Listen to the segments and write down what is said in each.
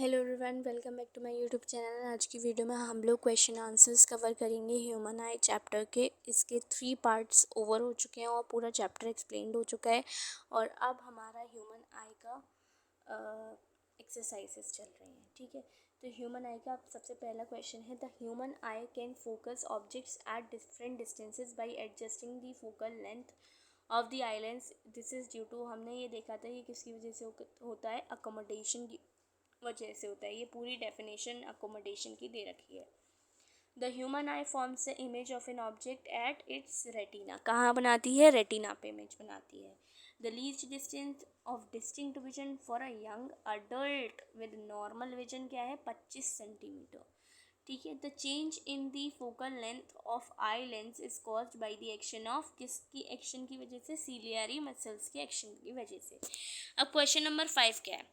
Hello everyone, welcome back to my YouTube channel. आज की video में हम लोग क्वेश्चन आंसर्स कवर करेंगे ह्यूमन आई चैप्टर के। इसके 3 पार्ट्स ओवर हो चुके हैं और पूरा चैप्टर एक्सप्लेन्ड हो चुका है। और अब हमारा ह्यूमन आई का एक्सरसाइजेस चल रहे हैं, ठीक है। तो ह्यूमन आई का सबसे पहला क्वेश्चन है, the human eye can focus objects at different distances by adjusting the focal length of the eye lens. This is due to, हमने ये देखा था ये किसकी वजह से होता है, अकोमोडेशन की वजह से होता है। ये पूरी डेफिनेशन अकोमोडेशन की दे रखी है। The human I forms the image of an object at its retina. कहाँ बनाती है? रेटिना पे इमेज बनाती है। The least distance of distinct vision for a young adult with normal vision क्या है? 25 सेंटीमीटर, ठीक है। The change in the focal length of eye lens is caused by the action of, किसकी action की वजह से? सीलियरी मसल्स के action की वजह से। अब क्वेश्चन नंबर 5 क्या है?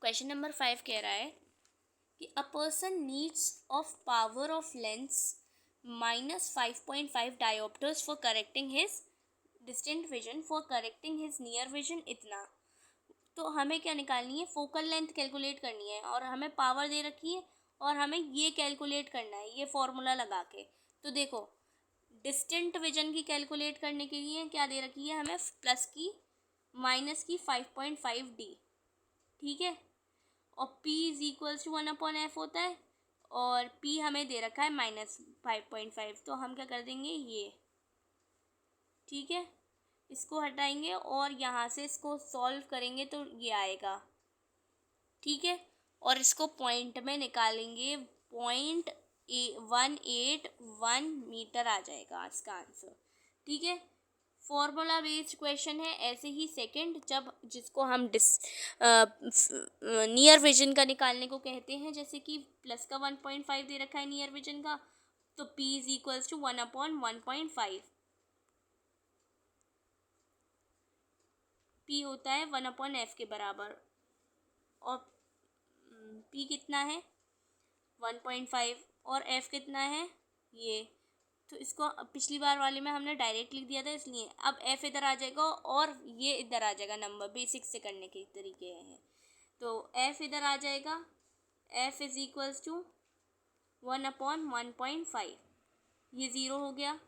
क्वेश्चन नंबर 5 कह रहा है कि a person needs of power of lens -5.5 dioptres for correcting his distant vision, for correcting his near vision इतना। तो हमें क्या निकालनी है? फोकल लेंथ कैलकुलेट करनी है और हमें पावर दे रखी है और हमें ये कैलकुलेट करना है, ये फॉर्मूला लगा के। तो देखो, डिस्टेंट विजन की कैलकुलेट करने के लिए क्या दे रखी है हमें? प्लस की माइनस की 5.5D, ठीक है। और P is equals to 1/f होता है और P हमें दे रखा है -5.5। तो हम क्या कर देंगे, ये, ठीक है, इसको हटाएंगे और यहाँ से इसको सॉल्व करेंगे तो ये आएगा, ठीक है। और इसको पॉइंट में निकालेंगे, 0.181 मीटर आ जाएगा इसका आंसर, ठीक है। फॉर्मूला बेस्ड क्वेश्चन है। ऐसे ही सेकंड, जब जिसको हम नियर विजन का निकालने को कहते हैं, जैसे कि प्लस का 1.5 दे रखा है नियर विजन का, तो P is equals to 1/1.5। P होता है 1/f के बराबर और P कितना है? 1.5 और F कितना है? ये। तो इसको पिछली बार वाले में हमने डायरेक्ट लिख दिया था, इसलिए अब F इधर आ जाएगा और ये इधर आ जाएगा। नंबर बेसिक से करने के तरीके हैं। तो F इधर आ जाएगा, F इज इक्वल्स टू 1/1.5, ये 0 हो गया।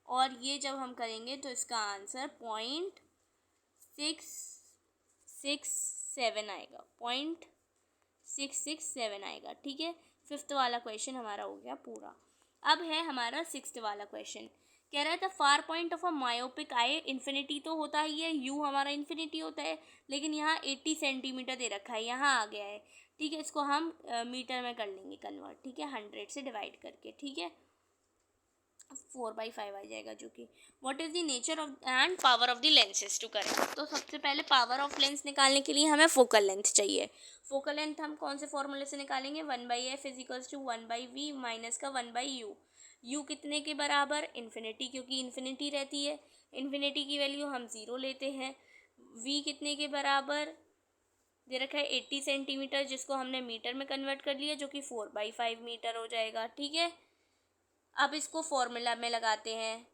और ये जब हम करेंगे तो इसका आंसर 0.667 आएगा, 0.667 आएगा, ठीक है। 5th वाला क्वेश्चन हमारा हो गया पूरा। अब है हमारा 6th वाला क्वेश्चन। कह रहा था far point of a myopic eye, infinity तो होता ही है, यू हमारा इन्फिनिटी होता है, लेकिन यहाँ 80 सेंटीमीटर दे रखा है, यहाँ आ गया है, ठीक है। इसको हम मीटर में कर लेंगे कन्वर्ट, ठीक है, 100 से डिवाइड करके, ठीक है। 4/5 आ जाएगा, जो कि what is the nature of and power of the lenses to correct. तो सबसे पहले पावर ऑफ लेंस निकालने के लिए हमें फोकल लेंथ चाहिए। फोकल लेंथ हम कौन से फॉर्मूले से निकालेंगे? 1/f is equals to 1/v minus का 1/u। u कितने के बराबर? इन्फिनिटी, क्योंकि इन्फिनिटी रहती है, इन्फिनिटी की वैल्यू हम 0 लेते हैं। v कितने के बराबर दे रखा है? 80 सेंटीमीटर, जिसको हमने मीटर में कन्वर्ट कर लिया, जो कि 4/5 मीटर हो जाएगा, ठीक है। अब इसको फॉर्मूला में लगाते हैं,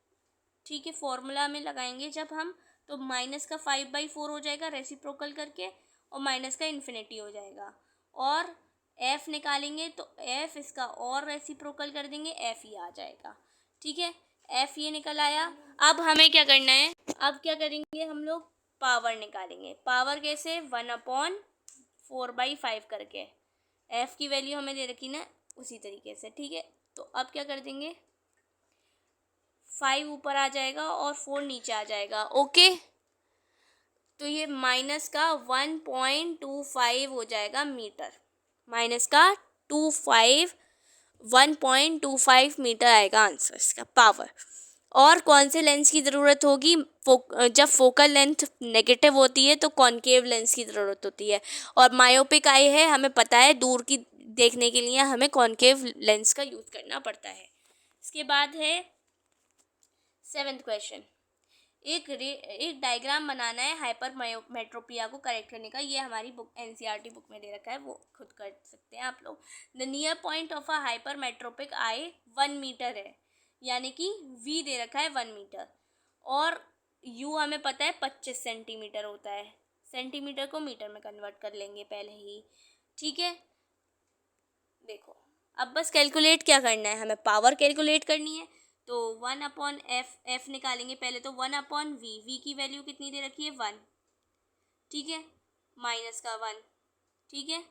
ठीक है। फॉर्मूला में लगाएंगे जब हम, तो माइनस का 5/4 हो जाएगा रेसिप्रोकल करके, और माइनस का इन्फिनिटी हो जाएगा। और f निकालेंगे तो f इसका और रेसिप्रोकल कर देंगे, f ही आ जाएगा, ठीक है। f ये निकल आया। अब हमें क्या करना है? अब क्या करेंगे हम लोग? पावर निकालेंगे। पावर कैसे? 1/4/5 करके। f की वैल्यू हमें दे रखी ना, उसी तरीके से, ठीक है। तो अब क्या कर देंगे, 5 ऊपर आ जाएगा और 4 नीचे आ जाएगा, ओके। तो ये माइनस का 1.25 हो जाएगा मीटर, माइनस का 1.25 मीटर आएगा आंसर इसका पावर। और कौन से लेंस की ज़रूरत होगी? जब फोकल लेंथ नेगेटिव होती है तो कॉनकेव लेंस की ज़रूरत होती है, और मायोपिक आई है, हमें पता है दूर की देखने के लिए हमें कॉनकेव लेंस का यूज़ करना पड़ता है। इसके बाद है 7th क्वेश्चन। एक डायग्राम बनाना है हाइपर मेट्रोपिया को करेक्ट करने का। ये हमारी बुक एनसीईआरटी बुक में दे रखा है, वो खुद कर सकते हैं आप लोग। The near point of a hypermetropic eye 1 metre है, यानी कि v दे रखा है 1 मीटर, और u हमें पता है 25 सेंटीमीटर होता है, सेंटीमीटर को मीटर में कन्वर्ट कर लेंगे पहले ही, ठीक है। देखो अब बस कैलकुलेट क्या करना है, हमें पावर कैलकुलेट करनी है। तो 1/f, एफ निकालेंगे पहले, तो 1/v, v की वैल्यू कितनी दे रखी है 1, ठीक है, माइनस का 1, ठीक है,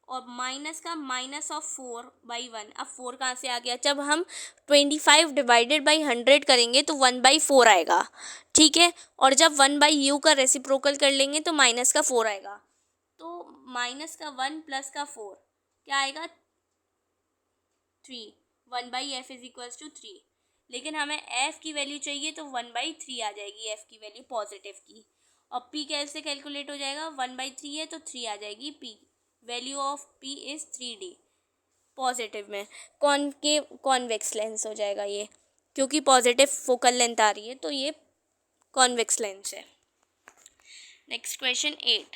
और माइनस का माइनस ऑफ 4/1। अब 4 कहाँ से आ गया, जब हम 25 डिवाइडेड बाई 100 करेंगे तो 1/4 आएगा, ठीक है, और जब 1/u का रेसिप्रोकल कर लेंगे तो माइनस का 4 आएगा। तो माइनस का 1 प्लस का 4 क्या आएगा 3, 1/f इज इक्वल्स टू 3। लेकिन हमें f की वैल्यू चाहिए तो 1/3 आ जाएगी, f की वैल्यू पॉजिटिव की। और p कैसे कैलकुलेट हो जाएगा, 1/3 है तो 3 आ जाएगी p, value of p is 3d, positive में कॉनकेव कॉन्वेक्स लेंस हो जाएगा ये, क्योंकि पॉजिटिव फोकल लेंथ आ रही है तो ये कॉन्वेक्स लेंस है। Next question 8,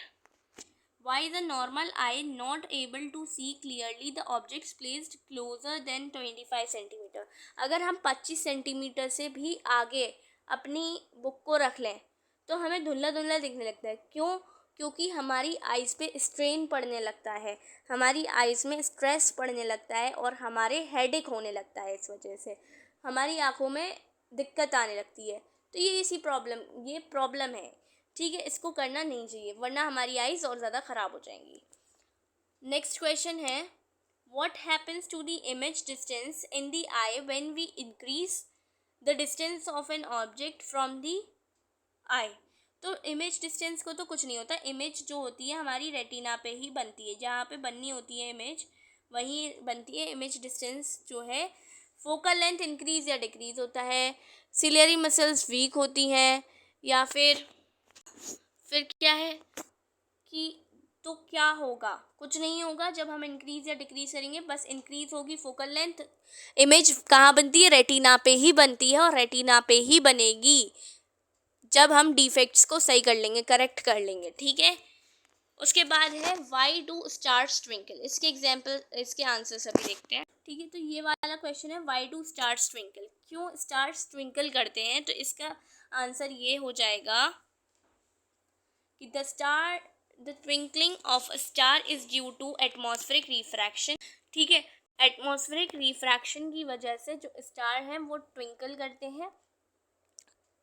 why is a normal eye not able to see clearly the objects placed closer than 25 centimetre. अगर हम 25 सेंटीमीटर से भी आगे अपनी बुक को रख लें तो हमें धुंधला धुंधला दिखने लगता है, क्यों, क्योंकि हमारी आइज़ पे स्ट्रेन पड़ने लगता है, हमारी आइज़ में स्ट्रेस पड़ने लगता है और हमारे हेडेक होने लगता है, इस वजह से हमारी आँखों में दिक्कत आने लगती है। तो ये प्रॉब्लम है, ठीक है, इसको करना नहीं चाहिए वरना हमारी आइज़ और ज़्यादा ख़राब हो जाएंगी। नेक्स्ट क्वेश्चन है, what happens to the image distance in the eye when we increase the distance of an object from the eye. तो इमेज डिस्टेंस को तो कुछ नहीं होता, इमेज जो होती है हमारी रेटिना पे ही बनती है, जहाँ पे बननी होती है इमेज वहीं बनती है। इमेज डिस्टेंस जो है, फोकल लेंथ इंक्रीज या डिक्रीज होता है, सिलियरी मसल्स वीक होती हैं, या फिर क्या है कि, तो क्या होगा, कुछ नहीं होगा। जब हम इंक्रीज या डिक्रीज करेंगे बस इंक्रीज होगी फोकल लेंथ। इमेज कहाँ बनती है, रेटिना पे ही बनती है और रेटिना पे ही बनेगी जब हम डिफेक्ट्स को सही कर लेंगे, करेक्ट कर लेंगे, ठीक है। उसके बाद है वाई डू स्टार्स ट्विंकल, इसके एग्जाम्पल, इसके आंसर सभी देखते हैं, ठीक है। तो ये वाला क्वेश्चन है, वाई डू स्टार्स ट्विंकल, क्यों स्टार्स ट्विंकल करते हैं, तो इसका आंसर ये हो जाएगा कि the twinkling of a star is due to atmospheric refraction, ठीक है। एटमॉस्फेरिक रिफ्रैक्शन की वजह से जो स्टार हैं वो ट्विंकल करते हैं।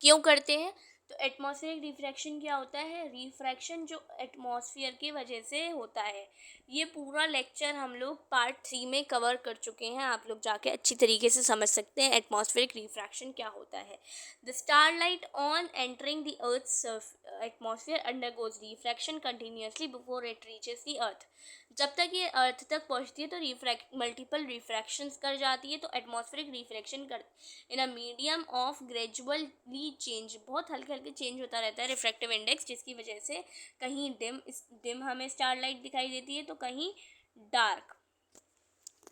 क्यों करते हैं, तो एटमॉस्फेरिक रिफ्रैक्शन क्या होता है, रिफ्रैक्शन जो एटमॉस्फेयर की वजह से होता है। ये पूरा लेक्चर हम लोग पार्ट 3 में कवर कर चुके हैं, आप लोग जाके अच्छी तरीके से समझ सकते हैं एटमॉस्फेरिक रिफ्रैक्शन क्या होता है। The starlight on entering the earth's atmosphere undergoes refraction continuously before it reaches the earth. जब तक ये अर्थ तक पहुंचती है तो मल्टीपल रिफ्रैक्शंस कर जाती है, तो एटमॉस्फेरिक रिफ्रैक्शन कर in a medium of gradually change, बहुत हल्के हल्के चेंज होता रहता है रिफ्रैक्टिव इंडेक्स, जिसकी वजह से कहीं डिम हमें स्टारलाइट दिखाई देती है तो कहीं डार्क,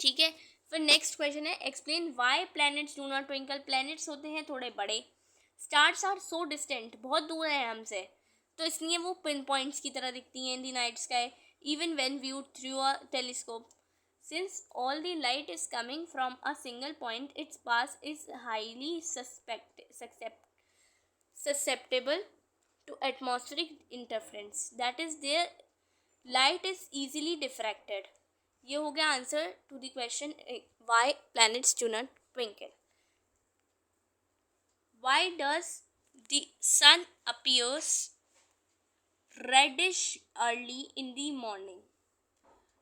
ठीक है। फिर नेक्स्ट क्वेश्चन है, explain why planets do not twinkle. Planets होते हैं थोड़े बड़े, स्टार्स आर सो डिस्टेंट, बहुत दूर है हमसे, तो इसलिए वो पिन पॉइंट्स की तरह दिखती हैं in the night sky, even when viewed through a telescope. Since all the light is coming from a single point, its path is highly susceptible to atmospheric interference. That is, their light is easily diffracted. ये हो गया answer to the question why planets do not twinkle. Why does the sun appears reddish early in the morning?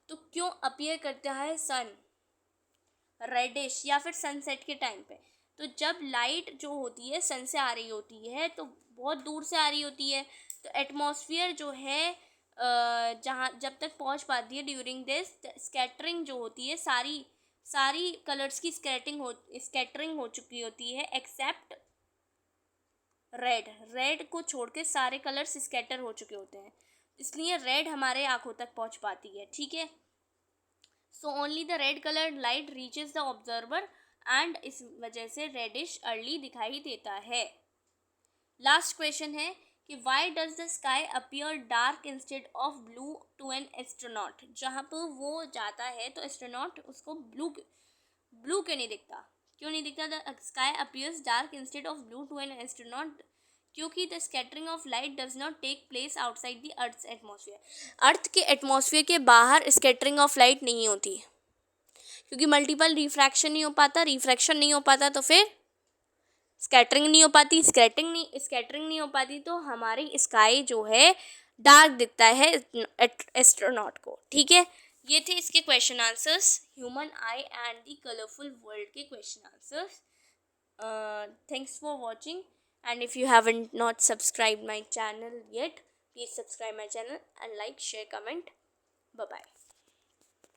तो क्यों appear करता है सन reddish या फिर sunset के टाइम पे, तो जब लाइट जो होती है सन से आ रही होती है तो बहुत दूर से आ रही होती है, तो एटमॉस्फेयर जो है जहाँ जब तक पहुँच पाती है ड्यूरिंग दिस स्कैटरिंग जो होती है, सारी कलर्स की स्कैटरिंग हो चुकी होती है एक्सेप्ट रेड को छोड़ के सारे कलर्स स्कैटर हो चुके होते हैं, इसलिए रेड हमारे आँखों तक पहुँच पाती है, ठीक है। So only the red coloured light reaches the observer and इस वजह से रेडिश अर्ली दिखाई देता है। लास्ट क्वेश्चन है कि why does the sky appear dark instead of blue to an astronaut. जहाँ पर वो जाता है तो एस्ट्रोनॉट उसको ब्लू क्यों नहीं दिखता, the sky appears dark instead of blue to an astronaut. क्योंकि the scattering of light does not take place outside the earth's atmosphere. Earth के एटमॉस्फेयर के बाहर स्कैटरिंग ऑफ लाइट नहीं होती, क्योंकि मल्टीपल रिफ्रैक्शन नहीं हो पाता, रिफ्रैक्शन नहीं हो पाता तो फिर स्कैटरिंग नहीं हो पाती, स्कैटरिंग नहीं हो पाती तो हमारी स्काई जो है डार्क दिखता है एस्ट्रोनॉट को। ठीक है, ये थे इसके question answers, human eye and the colourful world के question answers. Thanks for watching, and if you haven't not subscribed my channel yet, please subscribe my channel and like, share, comment. Bye bye.